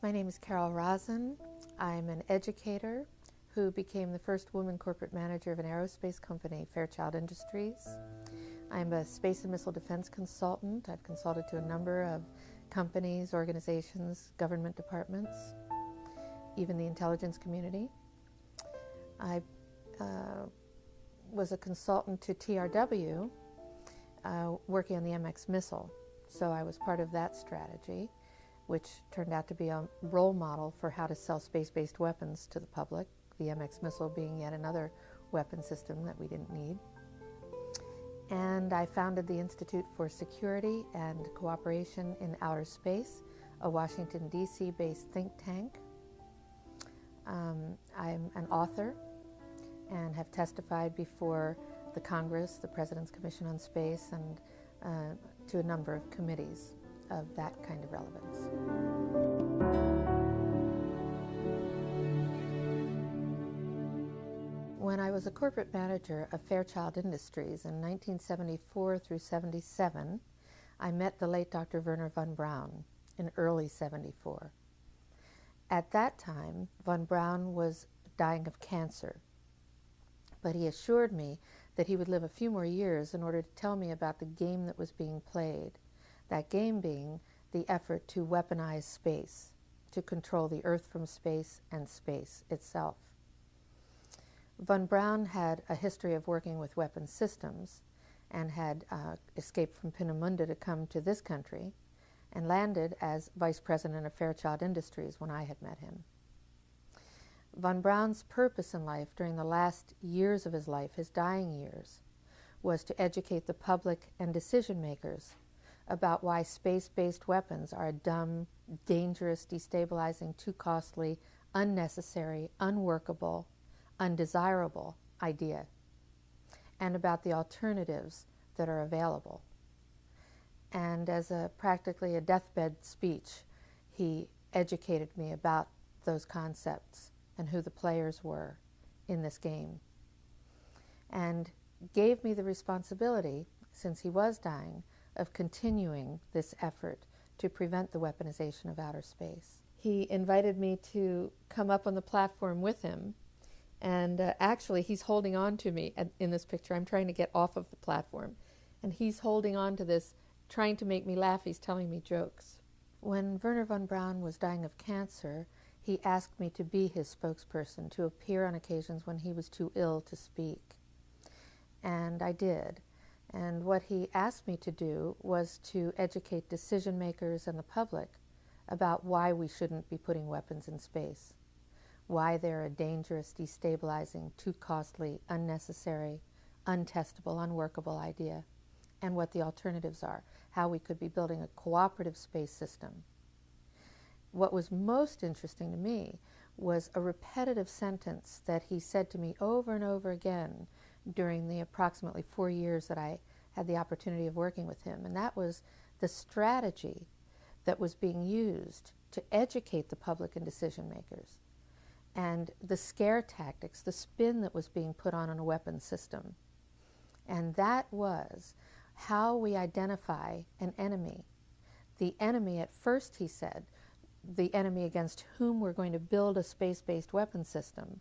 My name is Carol Rosin. I'm an educator who became the first woman corporate manager of an aerospace company, Fairchild Industries. I'm a space and missile defense consultant. I've consulted to a number of companies, organizations, government departments, even the intelligence community. I was a consultant to TRW working on the MX missile. So I was part of that strategy, which turned out to be a role model for how to sell space-based weapons to the public, the MX missile being yet another weapon system that we didn't need. And I founded the Institute for Security and Cooperation in Outer Space, a Washington, D.C. based think tank. I'm an author and have testified before the Congress, the President's Commission on Space, and to a number of committees of that kind of relevance. When I was a corporate manager of Fairchild Industries in 1974 through 77, I met the late Dr. Wernher von Braun in early 74. At that time, von Braun was dying of cancer, but he assured me that he would live a few more years in order to tell me about the game that was being played, that game being the effort to weaponize space, to control the Earth from space and space itself. Von Braun had a history of working with weapon systems and had escaped from Peenemünde to come to this country and landed as vice president of Fairchild Industries when I had met him. Von Braun's purpose in life during the last years of his life, his dying years, was to educate the public and decision makers about why space-based weapons are a dumb, dangerous, destabilizing, too costly, unnecessary, unworkable, undesirable idea, and about the alternatives that are available. And as practically a deathbed speech, he educated me about those concepts and who the players were in this game, and gave me the responsibility, since he was dying, of continuing this effort to prevent the weaponization of outer space. He invited me to come up on the platform with him, and actually he's holding on to me in this picture. I'm trying to get off of the platform, and he's holding on to this, trying to make me laugh. He's telling me jokes. When Wernher von Braun was dying of cancer, he asked me to be his spokesperson, to appear on occasions when he was too ill to speak. And I did. And what he asked me to do was to educate decision makers and the public about why we shouldn't be putting weapons in space, why they're a dangerous, destabilizing, too costly, unnecessary, untestable, unworkable idea, and what the alternatives are, how we could be building a cooperative space system. What was most interesting to me was a repetitive sentence that he said to me over and over again during the approximately 4 years that I had the opportunity of working with him, and that was the strategy that was being used to educate the public and decision makers, and the scare tactics, the spin that was being put on a weapon system. And that was how we identify an enemy. The enemy, at first, he said, the enemy against whom we're going to build a space-based weapon system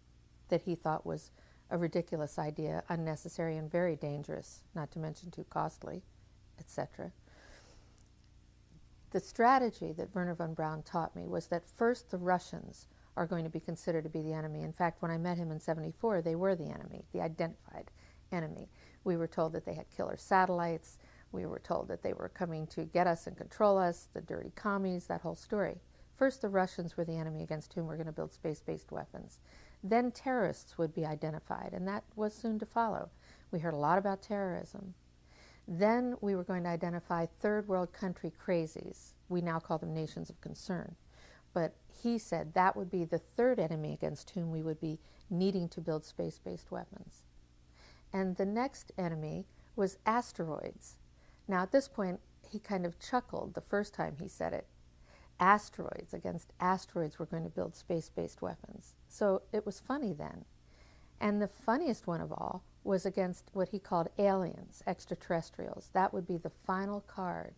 that he thought was a ridiculous idea, unnecessary and very dangerous, not to mention too costly, etc. The strategy that Wernher von Braun taught me was that first the Russians are going to be considered to be the enemy. In fact, when I met him in 74, they were the enemy, the identified enemy. We were told that they had killer satellites. We were told that they were coming to get us and control us, the dirty commies, that whole story. First, the Russians were the enemy against whom we're going to build space-based weapons. Then terrorists would be identified, and that was soon to follow. We heard a lot about terrorism. Then we were going to identify third world country crazies. We now call them nations of concern. But he said that would be the third enemy against whom we would be needing to build space-based weapons. And the next enemy was asteroids. Now at this point, he kind of chuckled the first time he said it. Asteroids, against asteroids we're going to build space-based weapons. So it was funny then. And the funniest one of all was against what he called aliens, extraterrestrials. That would be the final card.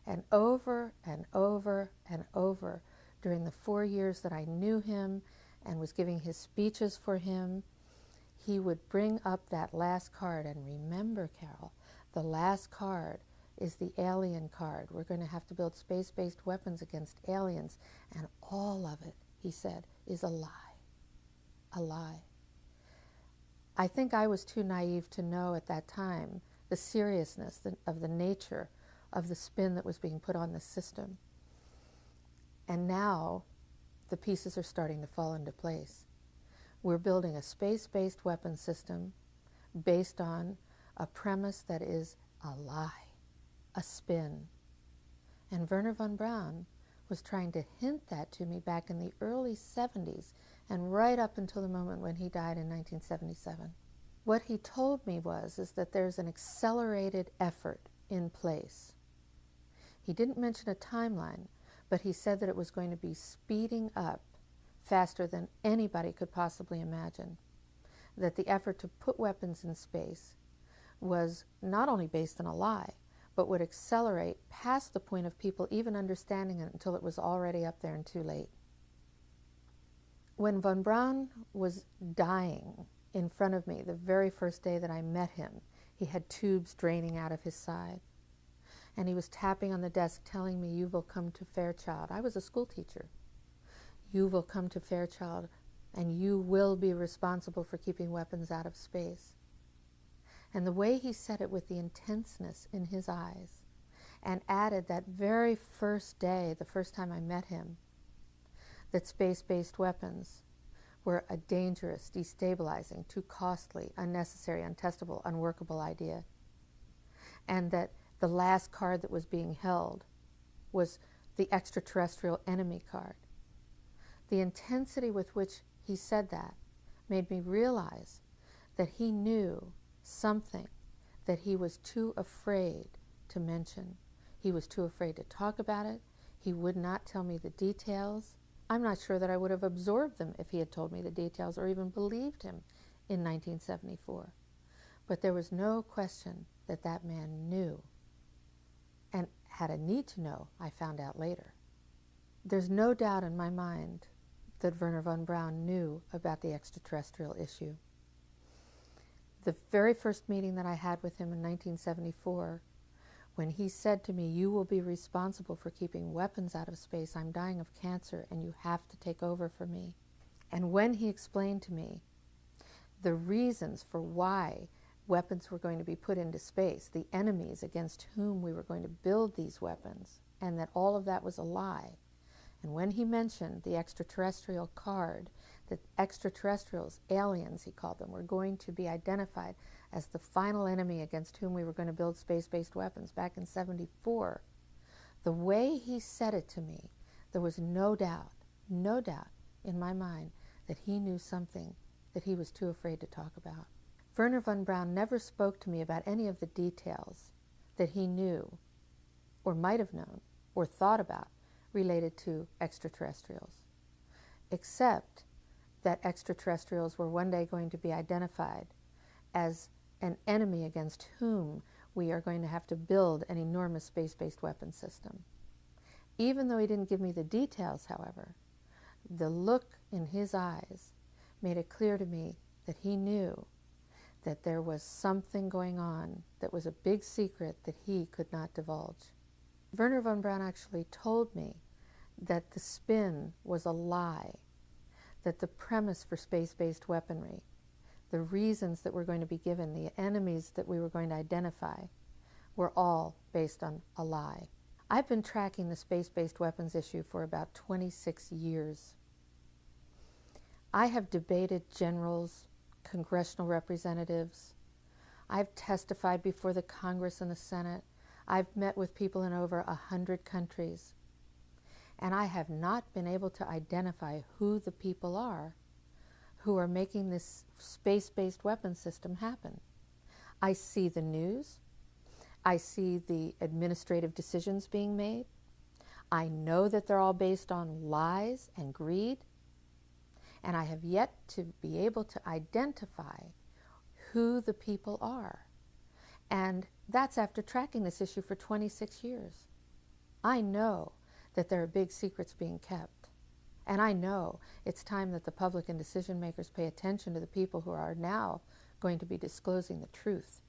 And over and over and over, During the 4 years that I knew him and was giving his speeches for him, he would bring up that last card. And remember, Carol, the last card is the alien card. We're going to have to build space-based weapons against aliens. And all of it, he said, is a lie. A lie. I think I was too naive to know at that time the seriousness of the nature of the spin that was being put on the system. And now the pieces are starting to fall into place. We're building a space-based weapon system based on a premise that is a lie, a spin. And Wernher von Braun was trying to hint that to me back in the early 70s and right up until the moment when he died in 1977. What he told me is that there's an accelerated effort in place. He didn't mention a timeline, but he said that it was going to be speeding up faster than anybody could possibly imagine. That the effort to put weapons in space was not only based on a lie, but would accelerate past the point of people even understanding it until it was already up there and too late. When von Braun was dying in front of me the very first day that I met him, he had tubes draining out of his side. And he was tapping on the desk telling me, "You will come to Fairchild." I was a school teacher. "You will come to Fairchild and you will be responsible for keeping weapons out of space." And the way he said it with the intenseness in his eyes, and added that very first day, the first time I met him, that space-based weapons were a dangerous, destabilizing, too costly, unnecessary, untestable, unworkable idea. And that the last card that was being held was the extraterrestrial enemy card. The intensity with which he said that made me realize that he knew something that he was too afraid to mention. He was too afraid to talk about it. He would not tell me the details. I'm not sure that I would have absorbed them if he had told me the details or even believed him in 1974. But there was no question that that man knew, and had a need to know, I found out later. There's no doubt in my mind that Wernher von Braun knew about the extraterrestrial issue. The very first meeting that I had with him in 1974, when he said to me, "You will be responsible for keeping weapons out of space. I'm dying of cancer and you have to take over for me." And when he explained to me the reasons for why weapons were going to be put into space, the enemies against whom we were going to build these weapons, and that all of that was a lie. And when he mentioned the extraterrestrial card, that extraterrestrials, aliens he called them, were going to be identified as the final enemy against whom we were going to build space-based weapons back in 74, the way he said it to me, there was no doubt in my mind that he knew something that he was too afraid to talk about. Wernher von Braun never spoke to me about any of the details that he knew, or might have known, or thought about related to extraterrestrials, except that extraterrestrials were one day going to be identified as an enemy against whom we are going to have to build an enormous space-based weapon system. Even though he didn't give me the details, however, the look in his eyes made it clear to me that he knew that there was something going on that was a big secret that he could not divulge. Wernher von Braun actually told me that the spin was a lie, that the premise for space-based weaponry, the reasons that were going to be given, the enemies that we were going to identify, were all based on a lie. I've been tracking the space-based weapons issue for about 26 years. I have debated generals, congressional representatives. I've testified before the Congress and the Senate. I've met with people in over 100 countries. And I have not been able to identify who the people are who are making this space-based weapon system happen. I see the news. I see the administrative decisions being made. I know that they're all based on lies and greed. And I have yet to be able to identify who the people are. And that's after tracking this issue for 26 years. I know that there are big secrets being kept. And I know it's time that the public and decision makers pay attention to the people who are now going to be disclosing the truth.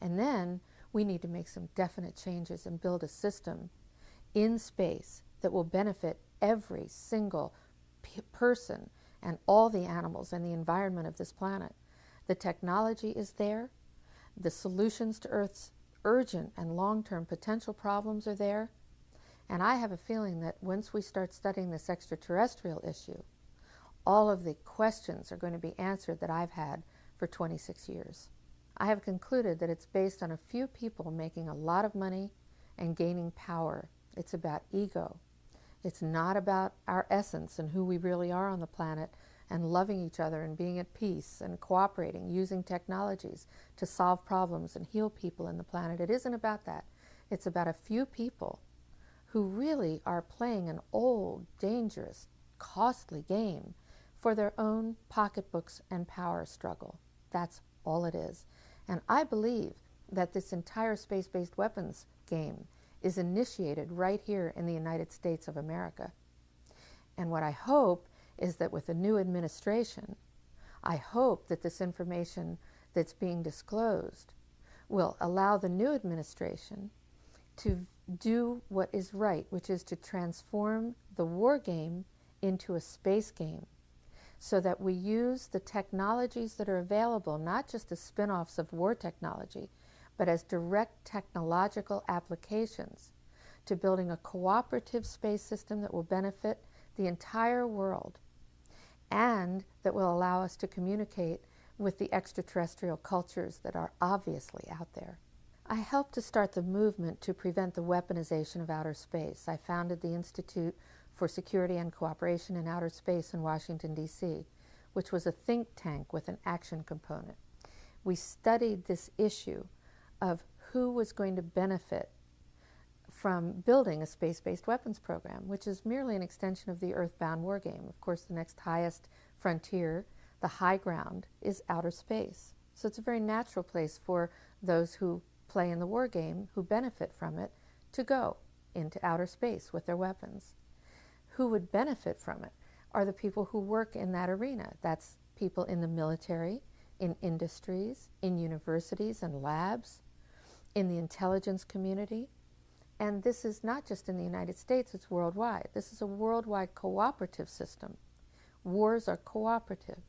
And then we need to make some definite changes and build a system in space that will benefit every single person and all the animals and the environment of this planet. The technology is there. The solutions to Earth's urgent and long-term potential problems are there. And I have a feeling that once we start studying this extraterrestrial issue, all of the questions are going to be answered that I've had for 26 years. I have concluded that it's based on a few people making a lot of money and gaining power. It's about ego. It's not about our essence and who we really are on the planet and loving each other and being at peace and cooperating, using technologies to solve problems and heal people in the planet. It isn't about that. It's about a few people who really are playing an old, dangerous, costly game for their own pocketbooks and power struggle. That's all it is. And I believe that this entire space-based weapons game is initiated right here in the United States of America. And what I hope is that with the new administration, I hope that this information that's being disclosed will allow the new administration to do what is right, which is to transform the war game into a space game, so that we use the technologies that are available, not just as spin-offs of war technology, but as direct technological applications to building a cooperative space system that will benefit the entire world and that will allow us to communicate with the extraterrestrial cultures that are obviously out there. I helped to start the movement to prevent the weaponization of outer space. I founded the Institute for Security and Cooperation in Outer Space in Washington, D.C., which was a think tank with an action component. We studied this issue of who was going to benefit from building a space-based weapons program, which is merely an extension of the Earthbound war game. Of course, the next highest frontier, the high ground, is outer space. So it's a very natural place for those who play in the war game, who benefit from it, to go into outer space with their weapons. Who would benefit from it are the people who work in that arena. That's people in the military, in industries, in universities and labs, in the intelligence community. And this is not just in the United States, it's worldwide. This is a worldwide cooperative system. Wars are cooperative,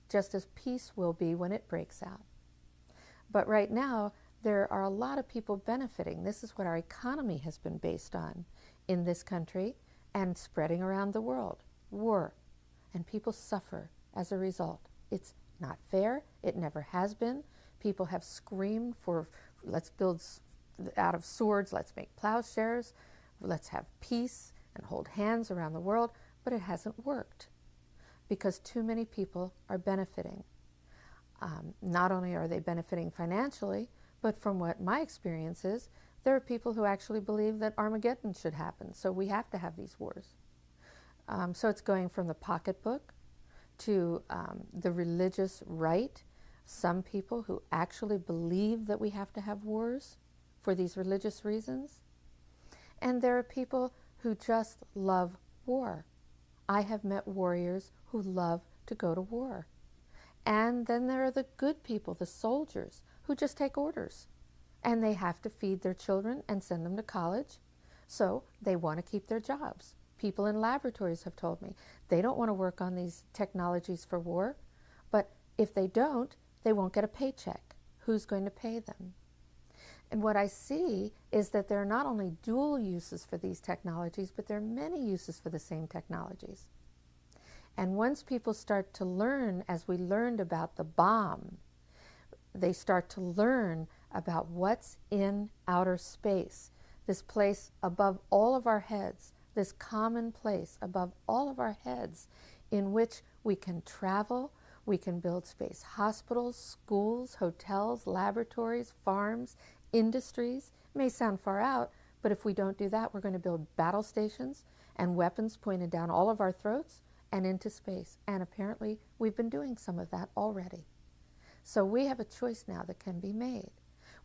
just as peace will be when it breaks out. But right now, there are a lot of people benefiting. This is what our economy has been based on in this country and spreading around the world. War. And people suffer as a result. It's not fair. It never has been. People have screamed for, let's build out of swords, let's make plowshares, let's have peace and hold hands around the world, but it hasn't worked because too many people are benefiting. Not only are they benefiting financially, but from what my experience is, there are people who actually believe that Armageddon should happen, so we have to have these wars. So it's going from the pocketbook to the religious right. Some people who actually believe that we have to have wars for these religious reasons. And there are people who just love war. I have met warriors who love to go to war. And then there are the good people, the soldiers, who just take orders. And they have to feed their children and send them to college. So they want to keep their jobs. People in laboratories have told me they don't want to work on these technologies for war, but if they don't, they won't get a paycheck. Who's going to pay them? And what I see is that there are not only dual uses for these technologies, but there are many uses for the same technologies. And once people start to learn, as we learned about the bomb, they start to learn about what's in outer space, this place above all of our heads, this common place above all of our heads in which we can travel, we can build space hospitals, schools, hotels, laboratories, farms, industries. It may sound far out, but if we don't do that, we're going to build battle stations and weapons pointed down all of our throats and into space. And apparently, we've been doing some of that already. So we have a choice now that can be made.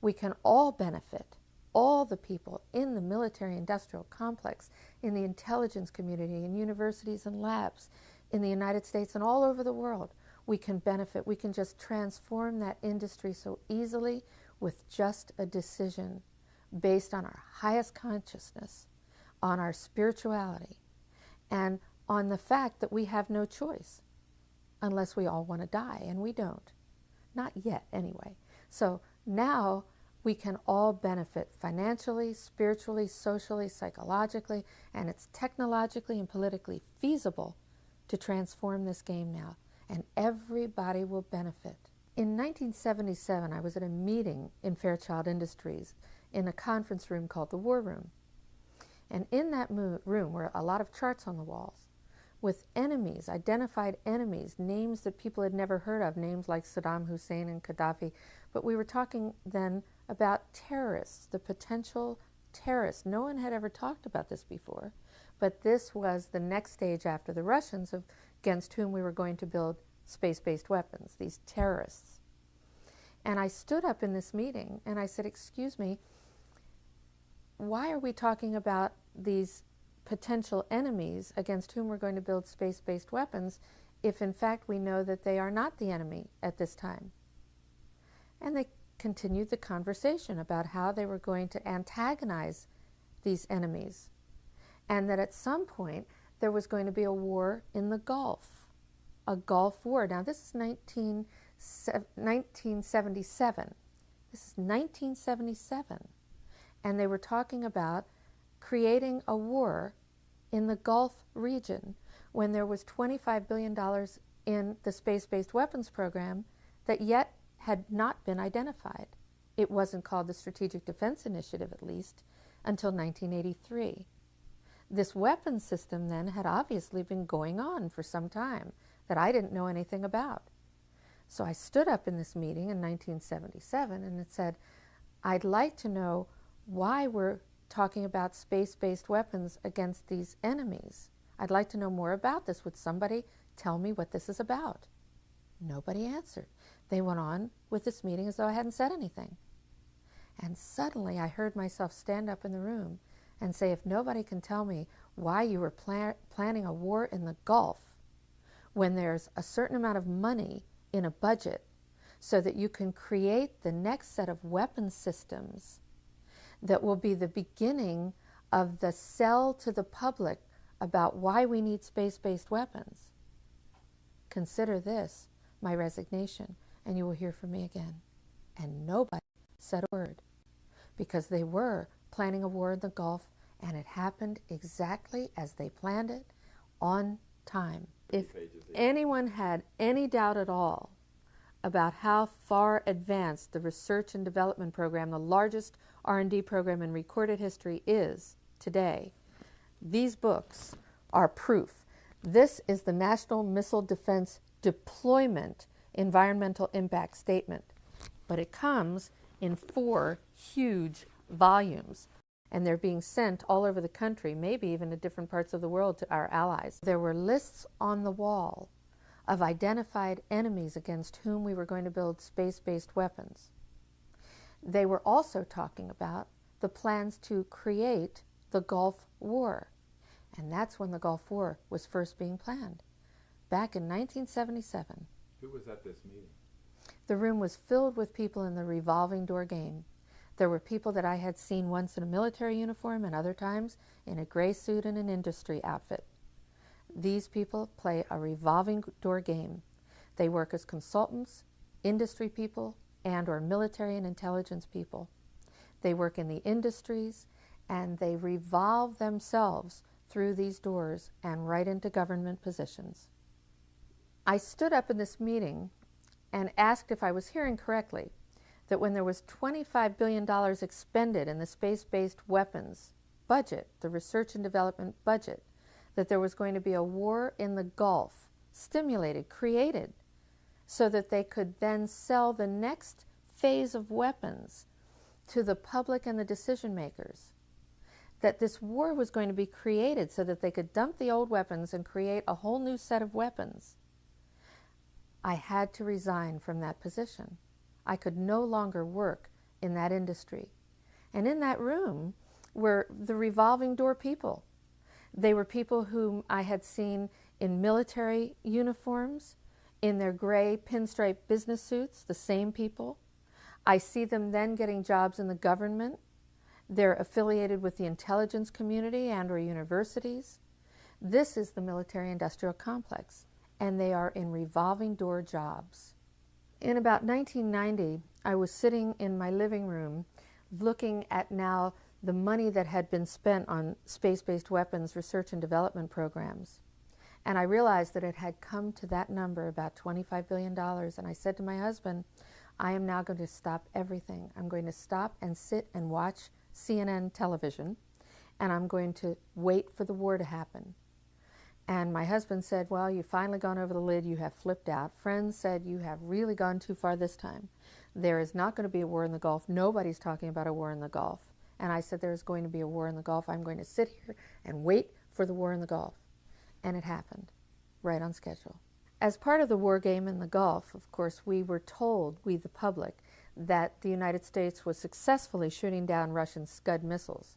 We can all benefit all the people in the military-industrial complex, in the intelligence community, in universities and labs, in the United States and all over the world, we can benefit. We can just transform that industry so easily with just a decision based on our highest consciousness, on our spirituality, and on the fact that we have no choice unless we all want to die, and we don't. Not yet, anyway. So now we can all benefit financially, spiritually, socially, psychologically, and it's technologically and politically feasible to transform this game now, and everybody will benefit. In 1977, I was at a meeting in Fairchild Industries in a conference room called the War Room. And in that room were a lot of charts on the walls with enemies, identified enemies, names that people had never heard of, names like Saddam Hussein and Gaddafi. But we were talking then about terrorists, the potential terrorists. No one had ever talked about this before, but this was the next stage after the Russians against whom we were going to build space-based weapons, these terrorists. And I stood up in this meeting and I said, excuse me, why are we talking about these potential enemies against whom we're going to build space-based weapons if in fact we know that they are not the enemy at this time? And they continued the conversation about how they were going to antagonize these enemies, and that at some point there was going to be a war in the Gulf, a Gulf War. Now this is 1977. This is 1977. And they were talking about creating a war in the Gulf region when there was $25 billion in the space-based weapons program that yet had not been identified. It wasn't called the Strategic Defense Initiative, at least, until 1983. This weapons system then had obviously been going on for some time that I didn't know anything about. So I stood up in this meeting in 1977 and it said, I'd like to know why we're talking about space-based weapons against these enemies. I'd like to know more about this. Would somebody tell me what this is about? Nobody answered. They went on with this meeting as though I hadn't said anything. And suddenly I heard myself stand up in the room and say, if nobody can tell me why you were planning a war in the Gulf when there's a certain amount of money in a budget so that you can create the next set of weapon systems that will be the beginning of the sell to the public about why we need space-based weapons, consider this my resignation, and you will hear from me again. And nobody said a word, because they were planning a war in the Gulf, and it happened exactly as they planned it, on time. If anyone had any doubt at all about how far advanced the research and development program, the largest R&D program in recorded history, is today, these books are proof. This is the National Missile Defense Deployment Environmental Impact Statement, but it comes in 4 huge volumes, and they're being sent all over the country, maybe even to different parts of the world, to our allies. There were lists on the wall of identified enemies against whom we were going to build space-based weapons. They were also talking about the plans to create the Gulf War, and that's when the Gulf War was first being planned, back in 1977. Who was at this meeting? The room was filled with people in the revolving door game. There were people that I had seen once in a military uniform and other times in a gray suit and an industry outfit. These people play a revolving door game. They work as consultants, industry people, and or military and intelligence people. They work in the industries, and they revolve themselves through these doors and right into government positions. I stood up in this meeting and asked if I was hearing correctly, that when there was $25 billion expended in the space-based weapons budget, the research and development budget, that there was going to be a war in the Gulf, stimulated, created, so that they could then sell the next phase of weapons to the public and the decision makers. That this war was going to be created so that they could dump the old weapons and create a whole new set of weapons. I had to resign from that position. I could no longer work in that industry. And in that room were the revolving door people. They were people whom I had seen in military uniforms, in their gray pinstripe business suits, the same people. I see them then getting jobs in the government. They're affiliated with the intelligence community and or universities. This is the military-industrial complex, and they are in revolving door jobs. In about 1990, I was sitting in my living room looking at now the money that had been spent on space-based weapons research and development programs. And I realized that it had come to that number, about $25 billion. And I said to my husband, I am now going to stop everything. I'm going to stop and sit and watch CNN television, and I'm going to wait for the war to happen. And my husband said, well, you've finally gone over the lid. You have flipped out. Friends said, you have really gone too far this time. There is not going to be a war in the Gulf. Nobody's talking about a war in the Gulf. And I said, there's going to be a war in the Gulf. I'm going to sit here and wait for the war in the Gulf. And it happened, right on schedule. As part of the war game in the Gulf, of course, we were told, we the public, that the United States was successfully shooting down Russian Scud missiles.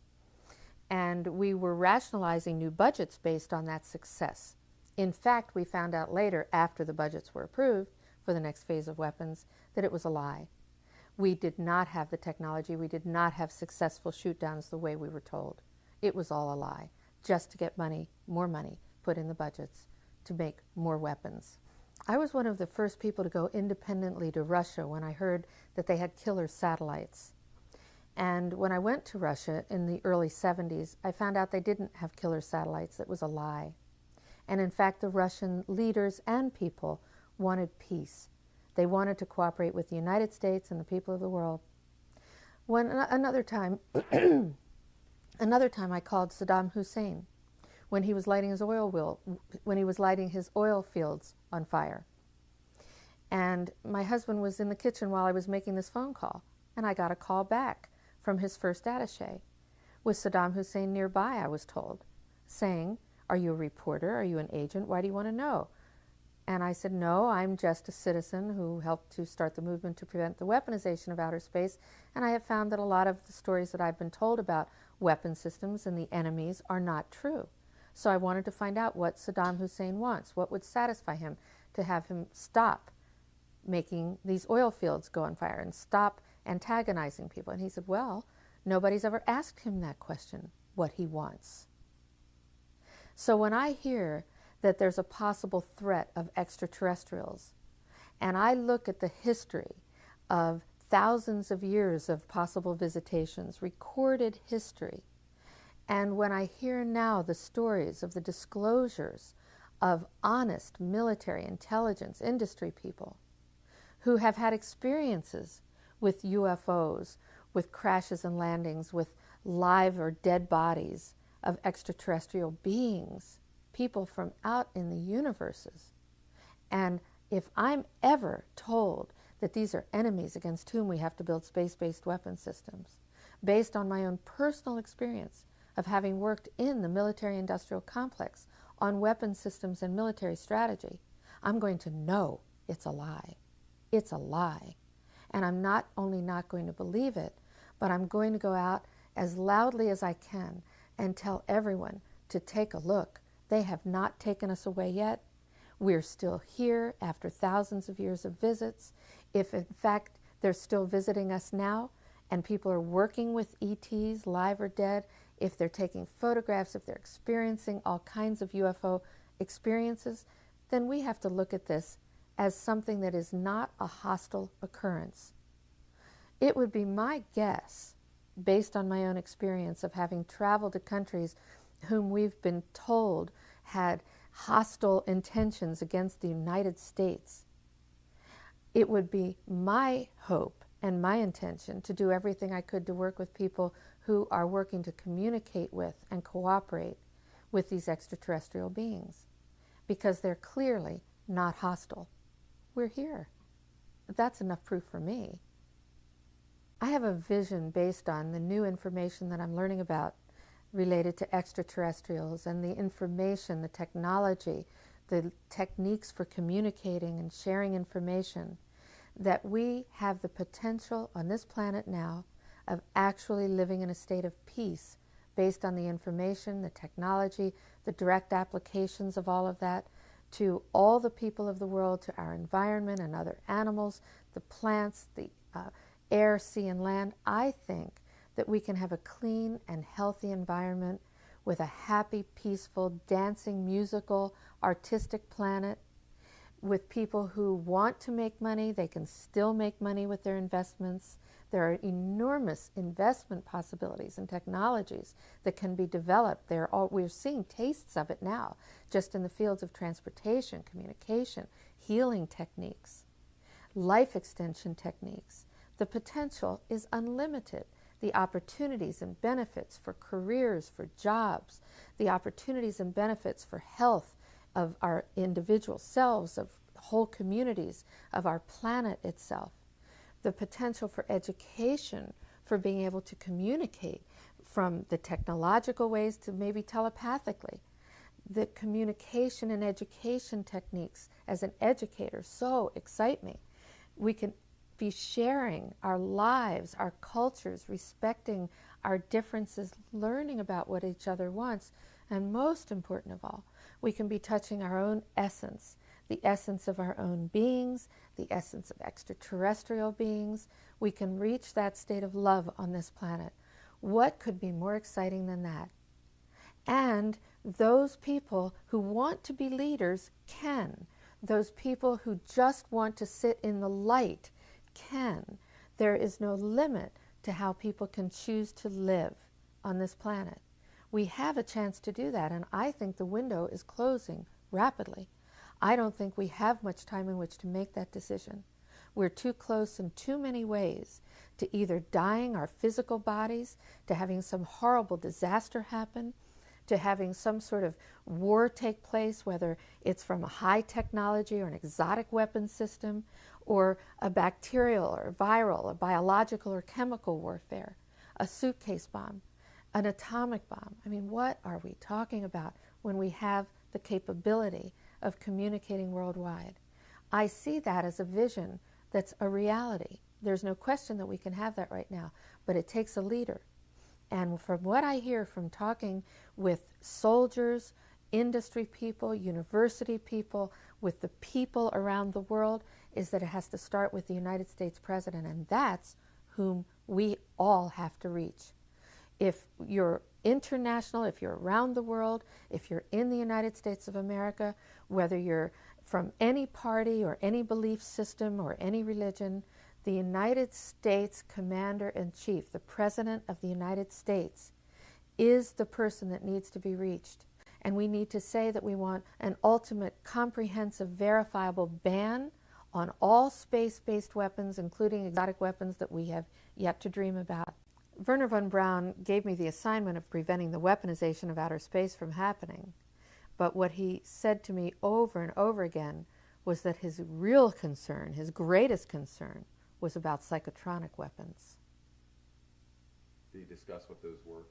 And we were rationalizing new budgets based on that success. In fact, we found out later, after the budgets were approved for the next phase of weapons, that it was a lie. We did not have the technology. We did not have successful shoot-downs the way we were told. It was all a lie, just to get money, more money, put in the budgets to make more weapons. I was one of the first people to go independently to Russia when I heard that they had killer satellites. And when I went to Russia in the early 70s, I found out they didn't have killer satellites. It was a lie. And in fact, the Russian leaders and people wanted peace. They wanted to cooperate with the United States and the people of the world. Another time I called Saddam Hussein when he was lighting his oil fields on fire. And my husband was in the kitchen while I was making this phone call, and I got a call back from his first attaché, with Saddam Hussein nearby, I was told, saying, are you a reporter? Are you an agent? Why do you want to know? And I said, no, I'm just a citizen who helped to start the movement to prevent the weaponization of outer space, and I have found that a lot of the stories that I've been told about weapon systems and the enemies are not true. So I wanted to find out what Saddam Hussein wants, what would satisfy him to have him stop making these oil fields go on fire and stop antagonizing people. And he said, well, nobody's ever asked him that question, what he wants. So when I hear that there's a possible threat of extraterrestrials, and I look at the history of thousands of years of possible visitations, recorded history, and when I hear now the stories of the disclosures of honest military intelligence industry people who have had experiences with UFOs, with crashes and landings, with live or dead bodies of extraterrestrial beings, people from out in the universes. And if I'm ever told that these are enemies against whom we have to build space-based weapon systems, based on my own personal experience of having worked in the military-industrial complex on weapon systems and military strategy, I'm going to know it's a lie. It's a lie. And I'm not only not going to believe it, but I'm going to go out as loudly as I can and tell everyone to take a look. They have not taken us away yet. We're still here after thousands of years of visits. If in fact they're still visiting us now and people are working with ETs, live or dead, if they're taking photographs, if they're experiencing all kinds of UFO experiences, then we have to look at this as something that is not a hostile occurrence. It would be my guess, based on my own experience of having traveled to countries whom we've been told had hostile intentions against the United States, it would be my hope and my intention to do everything I could to work with people who are working to communicate with and cooperate with these extraterrestrial beings, because they're clearly not hostile. We're here. That's enough proof for me. I have a vision based on the new information that I'm learning about related to extraterrestrials and the information, the technology, the techniques for communicating and sharing information, that we have the potential on this planet now of actually living in a state of peace based on the information, the technology, the direct applications of all of that to all the people of the world, to our environment and other animals, the plants, the air, sea, and land. I think that we can have a clean and healthy environment with a happy, peaceful, dancing, musical, artistic planet with people who want to make money. They can still make money with their investments. There are enormous investment possibilities and technologies that can be developed. We're seeing tastes of it now, just in the fields of transportation, communication, healing techniques, life extension techniques. The potential is unlimited. The opportunities and benefits for careers, for jobs, the opportunities and benefits for health of our individual selves, of whole communities, of our planet itself. The potential for education, for being able to communicate from the technological ways to maybe telepathically. The communication and education techniques as an educator so excite me. We can be sharing our lives, our cultures, respecting our differences, learning about what each other wants, and most important of all, we can be touching our own essence, the essence of our own beings, the essence of extraterrestrial beings. We can reach that state of love on this planet. What could be more exciting than that? And those people who want to be leaders can. Those people who just want to sit in the light can. There is no limit to how people can choose to live on this planet. We have a chance to do that, and I think the window is closing rapidly. I don't think we have much time in which to make that decision. We're too close in too many ways to either dying our physical bodies, to having some horrible disaster happen, to having some sort of war take place, whether it's from a high technology or an exotic weapon system, or a bacterial or viral, a biological or chemical warfare, a suitcase bomb, an atomic bomb. I mean, what are we talking about when we have the capability of communicating worldwide? I see that as a vision that's a reality. There's no question that we can have that right now, but it takes a leader. And from what I hear from talking with soldiers, industry people, university people, with the people around the world, is that it has to start with the United States president, and that's whom we all have to reach. If you're international, if you're around the world, if you're in the United States of America, whether you're from any party or any belief system or any religion, the United States Commander-in-Chief, the President of the United States, is the person that needs to be reached. And we need to say that we want an ultimate, comprehensive, verifiable ban on all space-based weapons, including exotic weapons that we have yet to dream about. Wernher von Braun gave me the assignment of preventing the weaponization of outer space from happening. But what he said to me over and over again was that his real concern, his greatest concern, was about psychotronic weapons. Did he discuss what those were?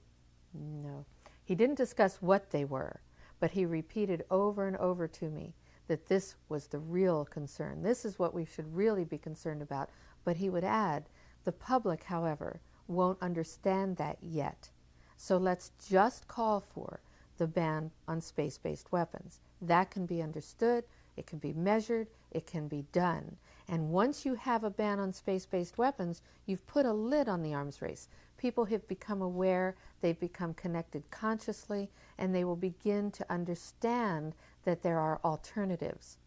No. He didn't discuss what they were, but he repeated over and over to me that this was the real concern. This is what we should really be concerned about. But he would add, the public, however, won't understand that yet. So let's just call for the ban on space-based weapons. That can be understood, it can be measured, it can be done. And once you have a ban on space-based weapons, you've put a lid on the arms race. People have become aware, they've become connected consciously, and they will begin to understand that there are alternatives.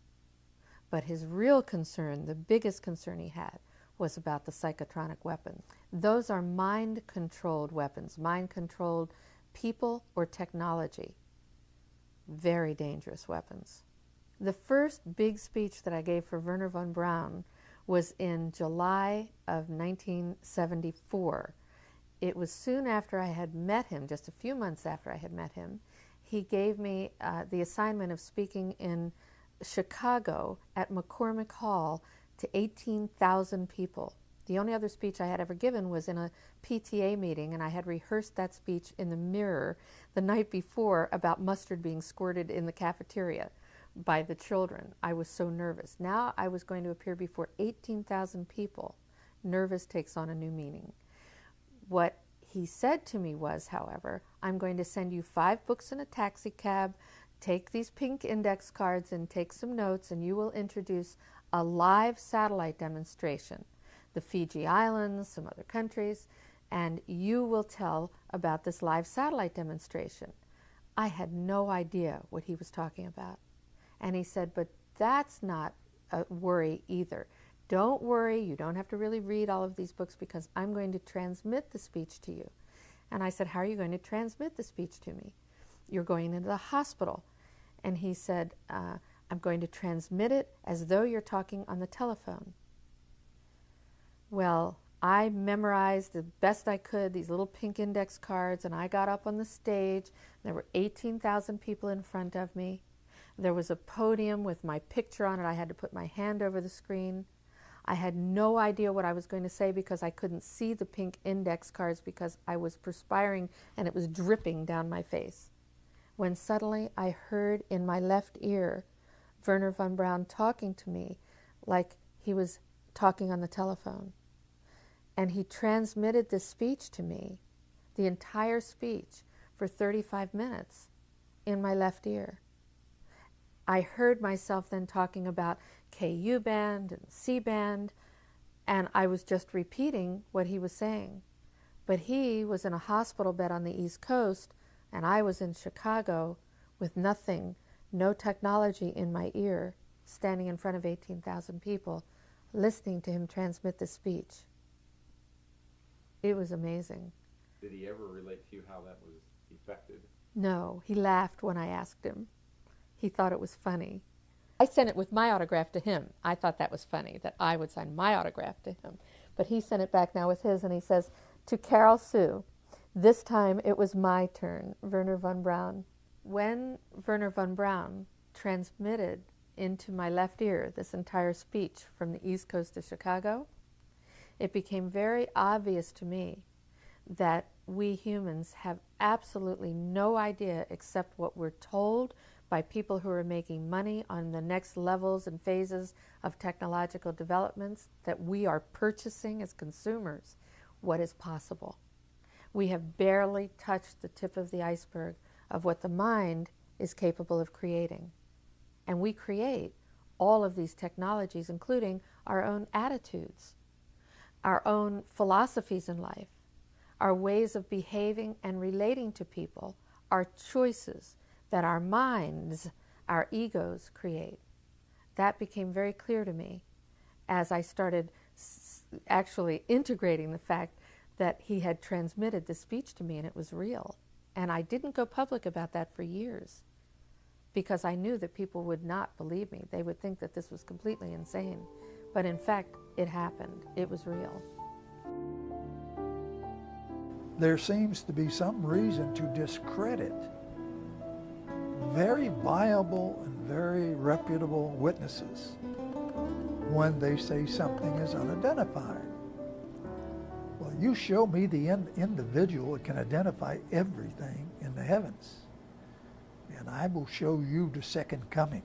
But his real concern, the biggest concern he had, was about the psychotronic weapons. Those are mind-controlled weapons, mind-controlled people or technology. Very dangerous weapons. The first big speech that I gave for Wernher von Braun was in July of 1974. It was soon after I had met him, just a few months after I had met him. He gave me the assignment of speaking in Chicago at McCormick Hall to 18,000 people. The only other speech I had ever given was in a PTA meeting, and I had rehearsed that speech in the mirror the night before about mustard being squirted in the cafeteria by the children. I was so nervous. Now I was going to appear before 18,000 people. Nervous takes on a new meaning. What he said to me was, however, I'm going to send you 5 books in a taxi cab, take these pink index cards and take some notes, and you will introduce a live satellite demonstration, the Fiji Islands, some other countries, and you will tell about this live satellite demonstration. I had no idea what he was talking about. And he said, but that's not a worry either. Don't worry, you don't have to really read all of these books because I'm going to transmit the speech to you. And I said, how are you going to transmit the speech to me? You're going into the hospital. And he said, I'm going to transmit it as though you're talking on the telephone. Well, I memorized the best I could these little pink index cards, and I got up on the stage. There were 18,000 people in front of me. There was a podium with my picture on it. I had to put my hand over the screen. I had no idea what I was going to say because I couldn't see the pink index cards because I was perspiring and it was dripping down my face. When suddenly I heard in my left ear Wernher von Braun talking to me like he was talking on the telephone. And he transmitted this speech to me, the entire speech, for 35 minutes in my left ear. I heard myself then talking about KU band and C band, and I was just repeating what he was saying. But he was in a hospital bed on the East Coast, and I was in Chicago with nothing, no technology in my ear, standing in front of 18,000 people, listening to him transmit the speech. It was amazing. Did he ever relate to you how that was effected? No, he laughed when I asked him. He thought it was funny. I sent it with my autograph to him. I thought that was funny, that I would sign my autograph to him. But he sent it back now with his, and he says, to Carol Sue, this time it was my turn, Wernher von Braun. When Wernher von Braun transmitted into my left ear this entire speech from the East Coast to Chicago, it became very obvious to me that we humans have absolutely no idea except what we're told by people who are making money on the next levels and phases of technological developments, that we are purchasing as consumers what is possible. We have barely touched the tip of the iceberg of what the mind is capable of creating. And we create all of these technologies, including our own attitudes, our own philosophies in life, our ways of behaving and relating to people, our choices that our minds, our egos create. That became very clear to me as I started actually integrating the fact that he had transmitted the speech to me and it was real. And I didn't go public about that for years because I knew that people would not believe me. They would think that this was completely insane. But in fact, it happened. It was real. There seems to be some reason to discredit very viable and very reputable witnesses when they say something is unidentified. Well, you show me the individual that can identify everything in the heavens, and I will show you the second coming.